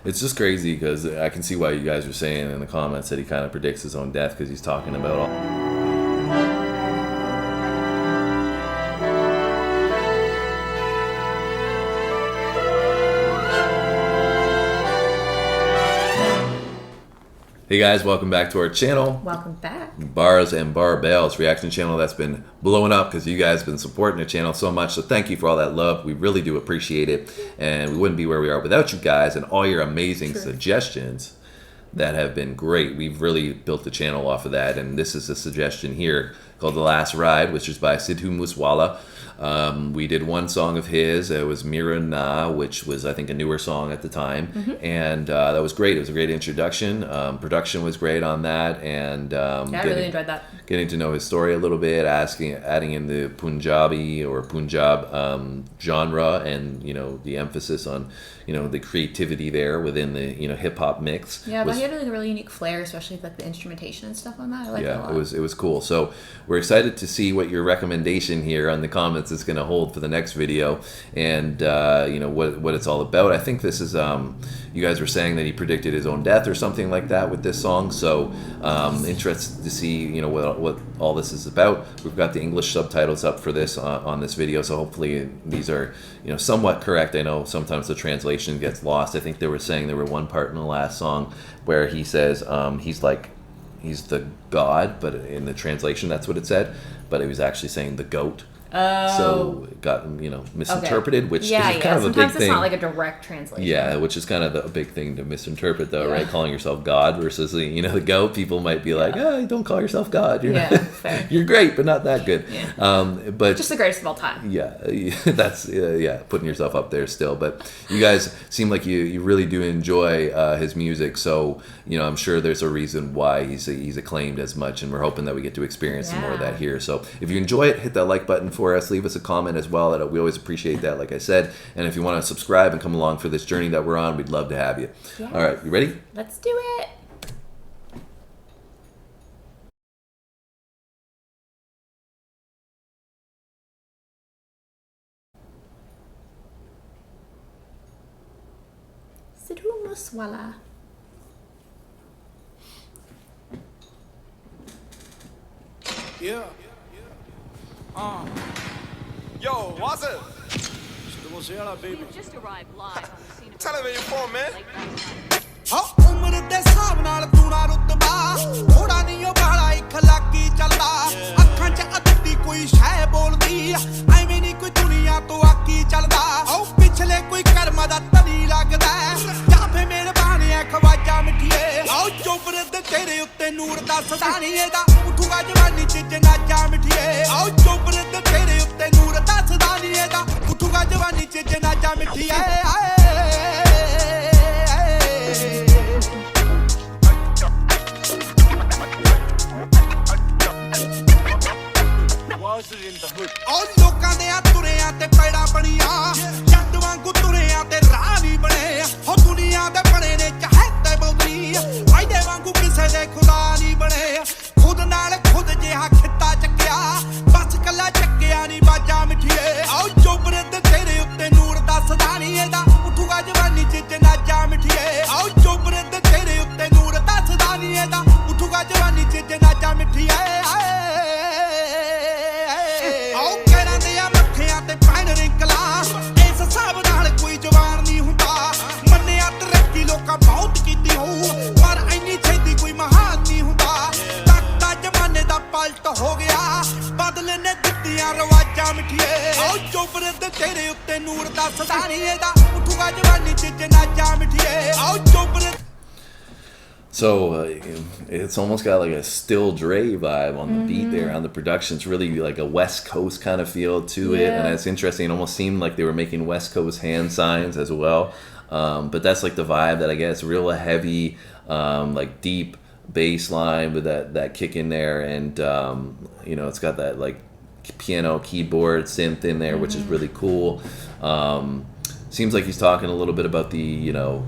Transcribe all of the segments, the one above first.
It's just crazy because I can see why you guys are saying in the comments that he kind of predicts his own death because he's talking about all. Hey guys, welcome back to our channel. Welcome back. Bars and Barbells reaction channel that's been blowing up because you guys have been supporting the channel so much. So thank you for all that love. We really do appreciate it. And we wouldn't be where we are without you guys and all your amazing suggestions that have been great. We've really built the channel off of that. And this is a suggestion here called The Last Ride, which is by Sidhu Moosewala. We did one song of his. It was Mira Na, which was, I think, a newer song at the time. And that was great. It was a great introduction. Production was great on that. And I really enjoyed that. Getting to know his story a little bit, adding in the Punjabi or Punjab genre and, you know, the emphasis on, you know, the creativity there within the, you know, hip-hop mix. Yeah, but he had like a really unique flair, especially with like the instrumentation and stuff on that. I liked it a lot. It was cool. So we're excited to see what your recommendation here on the comments is going to hold for the next video and you know what it's all about. I think this is you guys were saying that he predicted his own death or something like that with this song, so interested to see, you know, what all this is about. We've got the English subtitles up for this on this video, so hopefully these are, you know, somewhat correct. I know sometimes the translation gets lost. I think they were saying there were one part in the last song where he says he's the god, but in the translation that's what it said, but he was actually saying the goat. So it got, you know, misinterpreted, which is kind of a big thing. Sometimes it's not like a direct translation. Yeah, which is kind of a big thing to misinterpret, though, right? Calling yourself God versus, you know, the goat. People might be like, oh, don't call yourself God. You're not, fair. You're great, but not that good. But just the greatest of all time. Yeah, that's putting yourself up there still. But you guys seem like you really do enjoy his music, so, you know, I'm sure there's a reason why he's acclaimed as much, and we're hoping that we get to experience some more of that here. So if you enjoy it, hit that like button for us. Leave us a comment as well. We always appreciate that, like I said. And if you want to subscribe and come along for this journey that we're on, we'd love to have you. Yes. All right, you ready? Let's do it. Sidhu Moosewala. Yeah. Yo, what's it? Sidhu Moosewala, baby. We've just arrived live on the scene of Tell him where you're from, man. ਉਮਰ ਦੇ ਹਿਸਾਬ ਨਾਲ ਤੂੰ ਨਾ ਰੁਤਬਾ ਥੋੜਾ ਨਹੀਂ ਉਹ ਬਾਲਾ ਇਖਲਾਕੀ ਚੱਲਦਾ ਅੱਖਾਂ 'ਚ ਅੱਧੀ ਕੋਈ ਸ਼ੈ ਬੋਲਦੀ ਐਵੇਂ ਨਹੀਂ ਕੋਈ ਦੁਨੀਆ ਤੋਂ ਆਕੀ ਚੱਲਦਾ ਓ ਪਿਛਲੇ ਕੋਈ ਕਰਮਾਂ ਦਾ ਤਨੀ ਲੱਗਦਾ ਜਾਂ ਫੇ ਮਿਹਰਬਾਨ ਐ ਖਵਾਜਾ ਮਿੱਠੀਏ ਓ ਚੋਬਰ ਦੇ ਤੇਰੇ ਉੱਤੇ ਨੂਰ ਦਾ ਸਦਾ ਨਹੀਂ ਇਹਦਾ ਉੱਠੂਗਾ ਜਵਾਨੀ 'ਚ ਜਨਾਜਾ ਮਿੱਠੀਏ ਓ ਚੋਬਰ ਦੇ ਤੇਰੇ ਉੱਤੇ ਨੂਰ ਦਾ ਸਦਾ ਨਹੀਂ ਇਹਦਾ ਉੱਠੂਗਾ ਜਵਾਨੀ 'ਚ ਜਨਾਜਾ ਮਿੱਠੀਏ ਉਹ ਲੋਕਾਂ ਦੇ ਆ ਤੁਰਿਆਂ ਤੇ ਪੈੜਾ ਬਣੀਆਂ ਜੱਟ ਵਾਂਗੂ ਤੁਰਿਆਂ ਤੇ ਰਾਹ ਨਹੀਂ ਬਣੇ ਹੋ ਦੁਨੀਆ ਦੇ ਬਣੇ ਨੇ ਚਾਹਤੇ ਬੌਦਰੀ ਵਾਇਦੇ ਵਾਂਗੂ ਕਿਸੇ ਦੇ ਖੁਦਾ ਨਹੀਂ ਬਣੇ ਖੁਦ ਨਾਲ ਖੁਦ ਜਿਹਾ ਖਿੱਤਾ ਚੱਕਿਆ ਬਸ ਕੱਲਾ ਚੱਕਿਆ ਨਹੀਂ ਬਾਜਾ ਮਿੱਠੀਏ ਆਓ ਚੋਬਰੇ ਤੇ ਤੇਰੇ ਉੱਤੇ ਨੂਰ ਦਾ ਸਦਾ ਨਹੀਂ ਇਹਦਾ ਉੱਠੂਗਾ ਜਵਾਨੀ 'ਚ ਜਨਾਜਾ ਮਿੱਠੀਏ ਆਓ ਚੋਬਰੇ ਤੇ ਤੇਰੇ ਉੱਤੇ ਨੂਰ ਦਾ ਸਦਾ ਨਹੀਂ ਇਹਦਾ ਉੱਠੂਗਾ ਜਵਾਨੀ 'ਚ ਜਨਾਜਾ ਮਿੱਠੀਏ ਹੋ ਗਿਆ ਬਦਲੇ ਨੇ ਦਿੱਤੀਆਂ ਰਵਾਜਾਂ ਮਿੱਠੀਏ ਆਓ ਚੋਬਰੇ ਤੇ ਤੇਰੇ ਉੱਤੇ ਨੂਰ ਦਾ ਸਦਾ ਨਹੀਂ ਇਹਦਾ ਉੱਠੂਗਾ ਜਵਾਨੀ 'ਚ ਜਨਾਜਾ ਮਿੱਠੀਏ ਆਓ ਚੋਬਰੇ. So it's almost got like a Still Dre vibe on the beat there, on the production. It's really like a West Coast kind of feel to it, and it's interesting. It almost seemed like they were making West Coast hand signs as well, but that's like the vibe that I guess, real heavy, like deep bass line with that kick in there, and you know, it's got that like piano, keyboard, synth in there, which is really cool. Seems like he's talking a little bit about the, you know,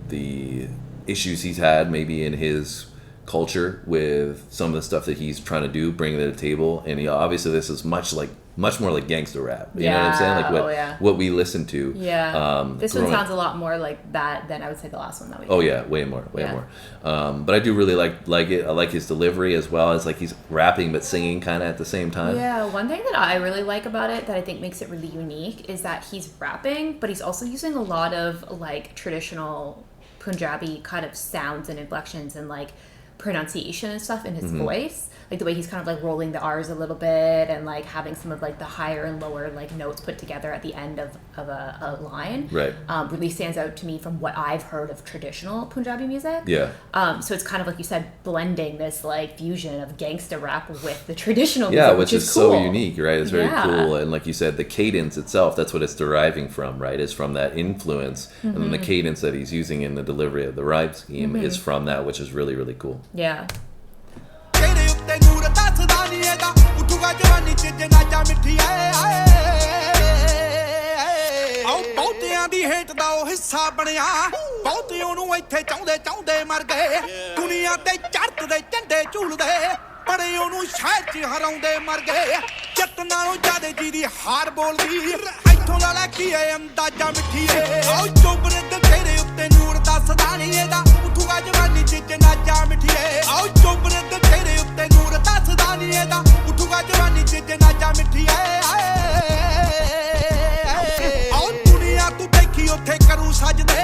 the issues he's had maybe in his culture with some of the stuff that he's trying to do, bring to the table. And obviously this is much like much more like gangster rap. You know what I'm saying? Like what we listen to. Yeah. This one growing- sounds a lot more like that than I would say the last one that we did. Oh yeah, way more. But I do really like it. I like his delivery as well as like he's rapping but singing kind of at the same time. Yeah, one thing that I really like about it that I think makes it really unique is that he's rapping, but he's also using a lot of like traditional Punjabi kind of sounds and inflections and like pronunciation and stuff in his voice, like the way he's kind of like rolling the R's a little bit and like having some of like the higher and lower like notes put together at the end of a line, right? Really stands out to me from what I've heard of traditional Punjabi music. So it's kind of like you said, blending this like fusion of gangsta rap with the traditional music, which is cool. so unique, right? It's very cool. And like you said, the cadence itself, that's what it's deriving from, right? Is from that influence, and then the cadence that he's using in the delivery of the rhyme scheme is from that, which is really, really cool. Yeah. ਤੇਰੇ ਉੱਤੇ ਨੂਰ ਦੱਸਦਾ ਨੀ ਇਹਦਾ ਉੱਠੂਗਾ ਜਵਾਨੀ ਚ ਜਨਾਜਾ ਮਿੱਠੀਏ ਆਓ ਬਹੁਤਿਆਂ ਦੀ hate ਦਾ ਉਹ ਹਿੱਸਾ ਬਣਿਆ ਬਹੁਤੇ ਉਹਨੂੰ ਇੱਥੇ ਚਾਹੁੰਦੇ ਮਰ ਗਏ ਦੁਨੀਆ ਤੇ ਚੜ੍ਹਦੇ ਝੰਡੇ ਝੂਲਦੇ ਬੜੇ ਉਹਨੂੰ ਸ਼ਹਿਰ ਚ ਹਰਾਉਂਦੇ ਮਰ ਗਏ ਜੱਟ ਨਾਲੋਂ ਜ਼ਿਆਦੇ ਜਿਹਦੀ ਹਾਰ ਬੋਲਦੀ ਇੱਥੋਂ ਦਾ ਲੈ ਕੀ ਐ ਅੰਦਾਜ਼ਾ ਮਿੱਠੀਏ ਆਓ ਚੋਬਰੇ ਤੇ ਤੇਰੇ ਉੱਤੇ ਨੂਰ ਦੱਸਦਾ ਨੀ ਇਹਦਾ ਉੱਠੂਗਾ ਜਵਾਨੀ ਚ ਜਨਾਜਾ ਮਿੱਠੀਏ ਆਓ ਚੋਬਰੇ ਤੇ ਤੇਰੇ ਉੱਤੇ ਨੂਰ ਦੱਸਦਾ ਨੀ ਇਹਦਾ ਉੱਠੂਗਾ ਜਵਾਨੀ ਚ ਜਨਾਜਾ ਮਿੱਠੀਏ ਆਓ ਦੁਨੀਆ ਤੂੰ ਦੇਖੀ ਉੱਥੇ ਕਰੂ ਸਜਦੇ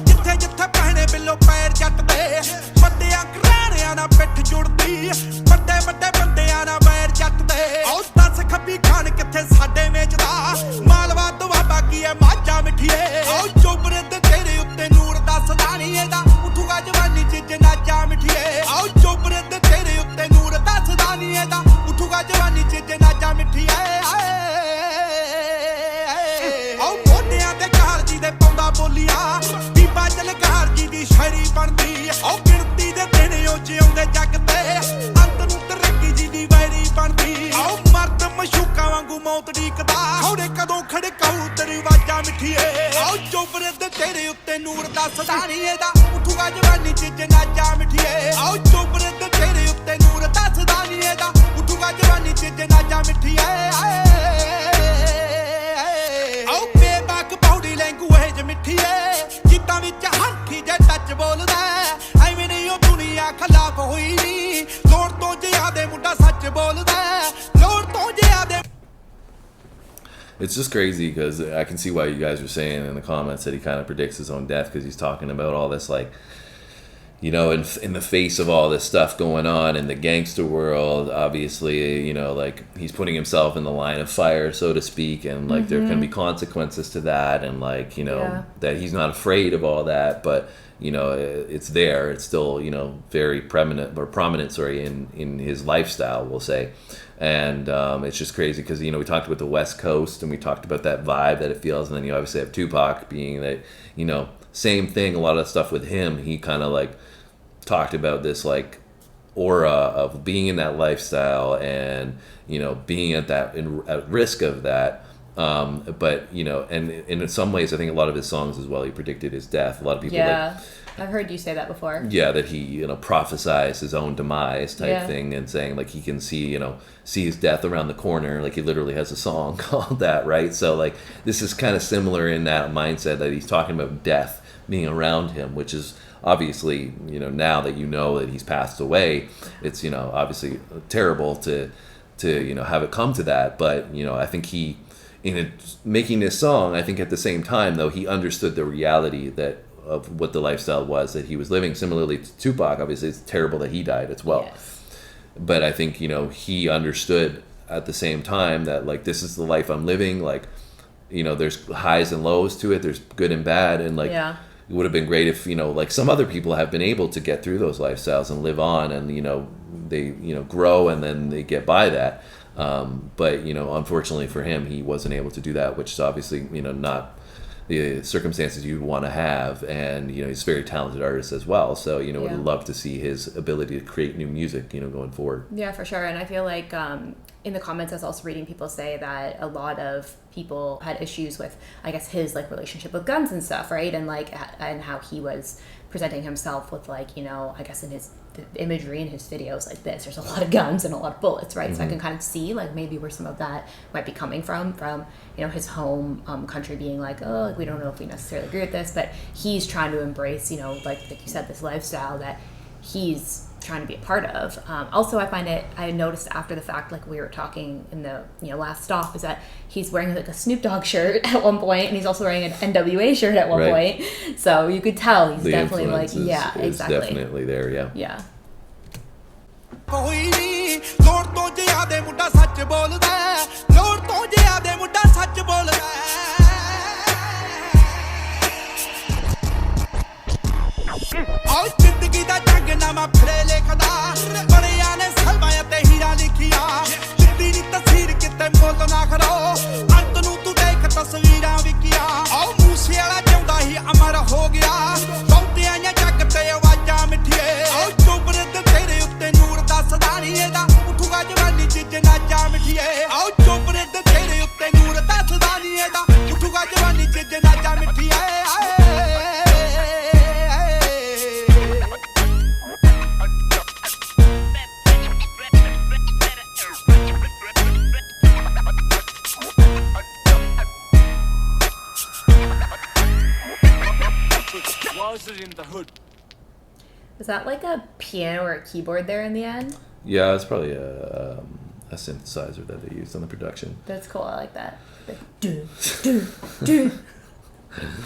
ਜਿੱਥੇ ਜਿੱਥੇ ਪਹਿਣੇ ਬਿੱਲੋ ਪੈਰ ਜੱਟ ਦੇ ਵੱਡਿਆਂ ਘਰਾਣਿਆਂ ਨਾਲ ਪਿੱਠ ਜੁੜਦੀ ਵੱਡੇ ਵੱਡੇ ਬੰਦਿਆਂ ਨਾਲ ਬੈਰ ਜੱਟ ਦੇ ਆਓ ਦੱਸ ਖੱਬੀ ਖਾਨ ਕਿੱਥੇ ਸਾਡੇ ਵੇਚਦਾ ਮਾਲਵਾ ਦੁਆਬਾ ਕੀ ਐ ਮਾਝਾ ਮਿੱਠੀਏ ਆਓ ਚੋਬਰੇ ਤੇ ਤੇਰੇ ਉੱਤੇ ਨੂਰ ਦੱਸਦਾ ਨੀ ਇਹਦਾ ਉੱਠੂਗਾ ਜਵਾਨੀ ਚ ਜਨਾਜਾ ਮਿੱਠੀਏ ਆਓ ਚੋਬਰੇ ਤੇ ਤੇਰੇ ਉੱਤੇ ਨੂਰ ਦੱਸਦਾ ਨੀ ਇਹਦਾ ਉੱਠੂਗਾ ਜਵਾਨੀ ਚ ਜਨਾਜਾ ਮਿੱਠੀਏ ਆਓ ਮੋਢਿਆਂ ਤੇ ਘਰ ਜੀ ਦੇ ਪਾਉਂਦਾ ਬੋਲੀਆਂ ਬੀਬਾ ਜਲਗਾਰ ਜੀ ਦੀ ਸ਼ਾਇਰੀ ਬਣਦੀ ਆਓ ਗਿਣਤੀ ਦੇ ਦਿਨ ਉਹ ਜਿਉਂਦੇ ਜੱਗ ਤੇ ਅੰਤ ਨੂੰ ਤਰੱਕੀ ਜੀ ਦੀ ਵੈਰੀ ਬਣਦੀ ਆਓ ਮਰਦ ਮਸ਼ੂਕਾਂ ਵਾਂਗੂ ਮੌਤ ਢੀਕਦਾ ਖੌੜੇ ਕਦੋਂ ਖੜਕਾਊ ਤੇਰੀ ਆਵਾਜ਼ਾਂ ਮਿੱਠੀਏ ਆਓ ਚੋਬਰੇ ਤੇ ਤੇਰੇ ਉੱਤੇ ਨੂਰ ਦੱਸਦਾ ਨੀ ਇਹਦਾ ਉੱਠੂਗਾ ਜਵਾਨੀ ਚ ਜਨਾਜਾ ਮਿੱਠੀਏ ਆਓ ਚੋਬਰੇ ਤੇ ਤੇਰੇ ਉੱਤੇ ਨੂਰ ਦੱਸਦਾ ਨੀ ਇਹਦਾ ਉੱਠੂਗਾ ਜਵਾਨੀ ਚ ਜਨਾਜਾ ਮਿੱਠੀਏ ਆਓ ਬੇਬਾਕ ਬਾਡੀ ਲੈਂਗੁਏਜ ਮਿੱਠੀਏ ਜਿੱਦਾਂ ਵਿੱਚ ਹੰਠੀ ਜੇ ਟੱਚ ਬੋਲਦਾ ਐਵੇਂ ਨਹੀਂ ਉਹ ਦੁਨੀਆ ਖਿਲਾਫ ਹੋਈ ਨੀ ਲੋੜ ਤੋਂ ਜ਼ਿਆਦੇ ਮੁੰਡਾ ਸੱਚ ਬੋਲਦਾ ਲੋੜ ਤੋਂ ਜ਼ਿਆਦੇ It's just crazy because I can see why you guys are saying in the comments that he kind of predicts his own death because he's talking about all this, like, you know, in the face of all this stuff going on in the gangster world, obviously, you know, like he's putting himself in the line of fire, so to speak, and like there can be consequences to that, and like, you know, that he's not afraid of all that, but you know, it's there. It's still, you know, very prominent, in his lifestyle, we'll say. And it's just crazy because, you know, we talked about the West Coast and we talked about that vibe that it feels. And then you obviously have Tupac being that, you know, same thing. A lot of stuff with him, he kind of like talked about this like aura of being in that lifestyle and, you know, being at risk of that. But, you know, and in some ways, I think a lot of his songs as well, he predicted his death. A lot of people like... I've heard you say that before. Yeah, that he, you know, prophesized his own demise type thing and saying like he can see, you know, see his death around the corner. Like he literally has a song called that, right? So like this is kind of similar in that mindset that he's talking about death being around him, which is obviously, you know, now that you know that he's passed away, it's, you know, obviously terrible to you know, have it come to that. But, you know, I think he, making this song, I think at the same time though, he understood the reality of what the lifestyle was that he was living. Similarly to Tupac, obviously it's terrible that he died as well. But I think, you know, he understood at the same time that like this is the life I'm living, like, you know, there's highs and lows to it, there's good and bad, and like it would have been great if, you know, like some other people have been able to get through those lifestyles and live on and, you know, they, you know, grow and then they get by that. But, you know, unfortunately for him, he wasn't able to do that, which is obviously, you know, not the circumstances you'd want to have. And, you know, he's a very talented artist as well. So, you know, would love to see his ability to create new music, you know, going forward. Yeah, for sure. And I feel like in the comments, I was also reading people say that a lot of people had issues with, I guess, his like relationship with guns and stuff, right? And like, and how he was presenting himself with like, you know, I guess in his the imagery in his videos like this. There's a lot of guns and a lot of bullets, right? So I can kind of see like maybe where some of that might be coming from you know, his home country being like, oh, like, we don't know if we necessarily agree with this, but he's trying to embrace, you know, like you said, this lifestyle that he's trying to be a part of. Also, I noticed after the fact, like we were talking in the, you know, last stop, is that he's wearing like a Snoop Dogg shirt at one point, and he's also wearing an NWA shirt at one point. So you could tell he's the definitely like, influence is exactly. definitely there, yeah. Yeah. ਕੋਈ ਨਹੀਂ ਲੋੜ ਤੋਂ ਜ਼ਿਆਦੇ ਮੁੰਡਾ ਸੱਚ ਬੋਲਦਾ ਲੋੜ ਤੋਂ ਜ਼ਿਆਦੇ ਮੁੰਡਾ ਸੱਚ ਬੋਲਦਾ ਆਹ ਜ਼ਿੰਦਗੀ ਦਾ ਜੰਗ ਨਾਮਾ ਫਿਰੇ ਲਿਖਦਾ ਬੜਿਆਂ ਨੇ ਸਲਮਾਂ ਤੇ ਹੀਰਾ ਲਿਖਿਆ ਜਿੱਦੀ ਦੀ ਤਸਵੀਰ ਕਿਤੇ ਮੁੱਲ ਨਾ ਖੜੋ ਅੰਤ ਨੂੰ ਤੂੰ ਦੇਖ ਤਸਵੀਰਾਂ ਵਿਕਿਆ ਆਹ ਮੂਸੇ ਵਾਲਾ ਚਾਹੁੰਦਾ ਹੀ ਅਮਰ ਹੋ ਗਿਆ ਬਹੁਤਿਆਂ ਜਾਂ ਜੱਗ ਤੇ ਆਵਾਜ਼ਾਂ ਮਿੱਠੀਏ ਆਹ ਚੋਬਰੇ ਤੇ ਤੇਰੇ ਉੱਤੇ ਨੂਰ ਦੱਸਦਾ ਨਹੀਂ ਇਹਦਾ ਉੱਠੂਗਾ ਜਵਾਨੀ ਚ ਜਨਾਜਾ ਮਿੱਠੀਏ ਆਹ ਚੋਬਰੇ ਤੇ ਤੇਰੇ ਉੱਤੇ ਨੂਰ ਦੱਸਦਾ ਨਹੀਂ ਇਹਦਾ ਉੱਠੂਗਾ ਜਵਾਨੀ ਚ ਜਨਾਜਾ ਮਿੱਠੀਏ in the hood. Is that like a piano or a keyboard there in the end? Yeah, it's probably a synthesizer that they used on the production. That's cool. I like that. Like, do, do, do.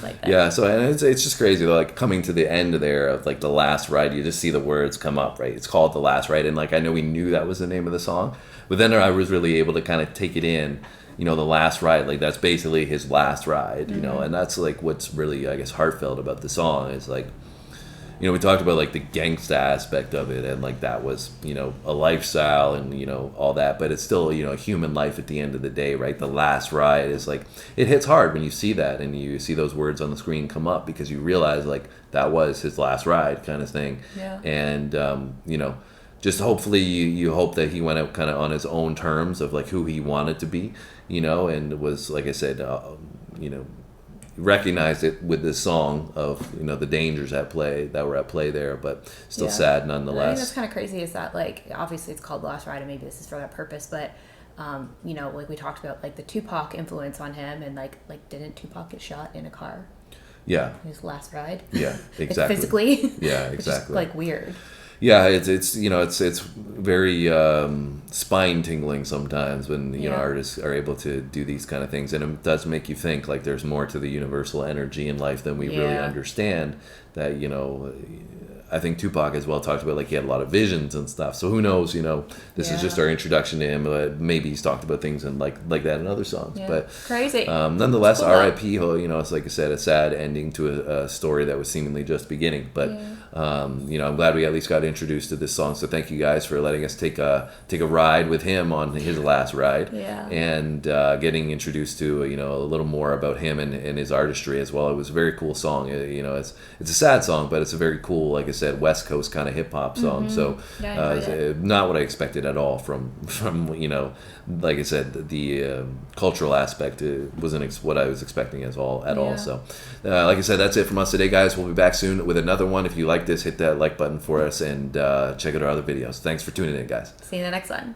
Like that. Yeah, so and it's just crazy. Like coming to the end there of like the last ride, you just see the words come up, right? It's called The Last Ride, and like I know we knew that was the name of the song, but then I was really able to kind of take it in. You know, the last ride, like that's basically his last ride, you know, and that's like what's really, I guess, heartfelt about the song is like, you know, we talked about like the gangsta aspect of it, and like that was, you know, a lifestyle and, you know, all that, but it's still, you know, human life at the end of the day, right? The last ride is like, it hits hard when you see that and you see those words on the screen come up because you realize like that was his last ride kind of thing. Yeah. And, you know, just hopefully you hope that he went out kind of on his own terms of like who he wanted to be, you know, and was, like I said, you know, recognized it with this song of, you know, the dangers that were at play there, but still sad nonetheless. I think that's kind of crazy is that like obviously it's called The Last Ride and maybe this is for that purpose, but you know, like we talked about like the Tupac influence on him and like didn't Tupac get shot in a car? Yeah. His last ride? Yeah, exactly. Like physically? Yeah, exactly. Which is like weird. Yeah, it's you know it's very spine tingling sometimes when you know artists are able to do these kind of things, and it does make you think like there's more to the universal energy in life than we really understand. That, you know, I think Tupac as well talked about like he had a lot of visions and stuff. So who knows? You know, this is just our introduction to him. Maybe he's talked about things in like that in other songs. Yeah. But crazy. Nonetheless, cool, R.I.P. You know, it's like I said, a sad ending to a story that was seemingly just beginning. But you know, I'm glad we at least got introduced to this song. So thank you guys for letting us take a ride with him on his last ride. Yeah. And getting introduced to, you know, a little more about him and his artistry as well. It was a very cool song. You know, it's a sad song, but it's a very cool, like I said, West Coast kind of hip hop song. So not what I expected at all from you know, like I said, the cultural aspect wasn't what I was expecting at all. So like I said, that's it from us today, guys. We'll be back soon with another one. If you like this, hit that like button for us and check out our other videos. Thanks for tuning in, guys. See you in the next one.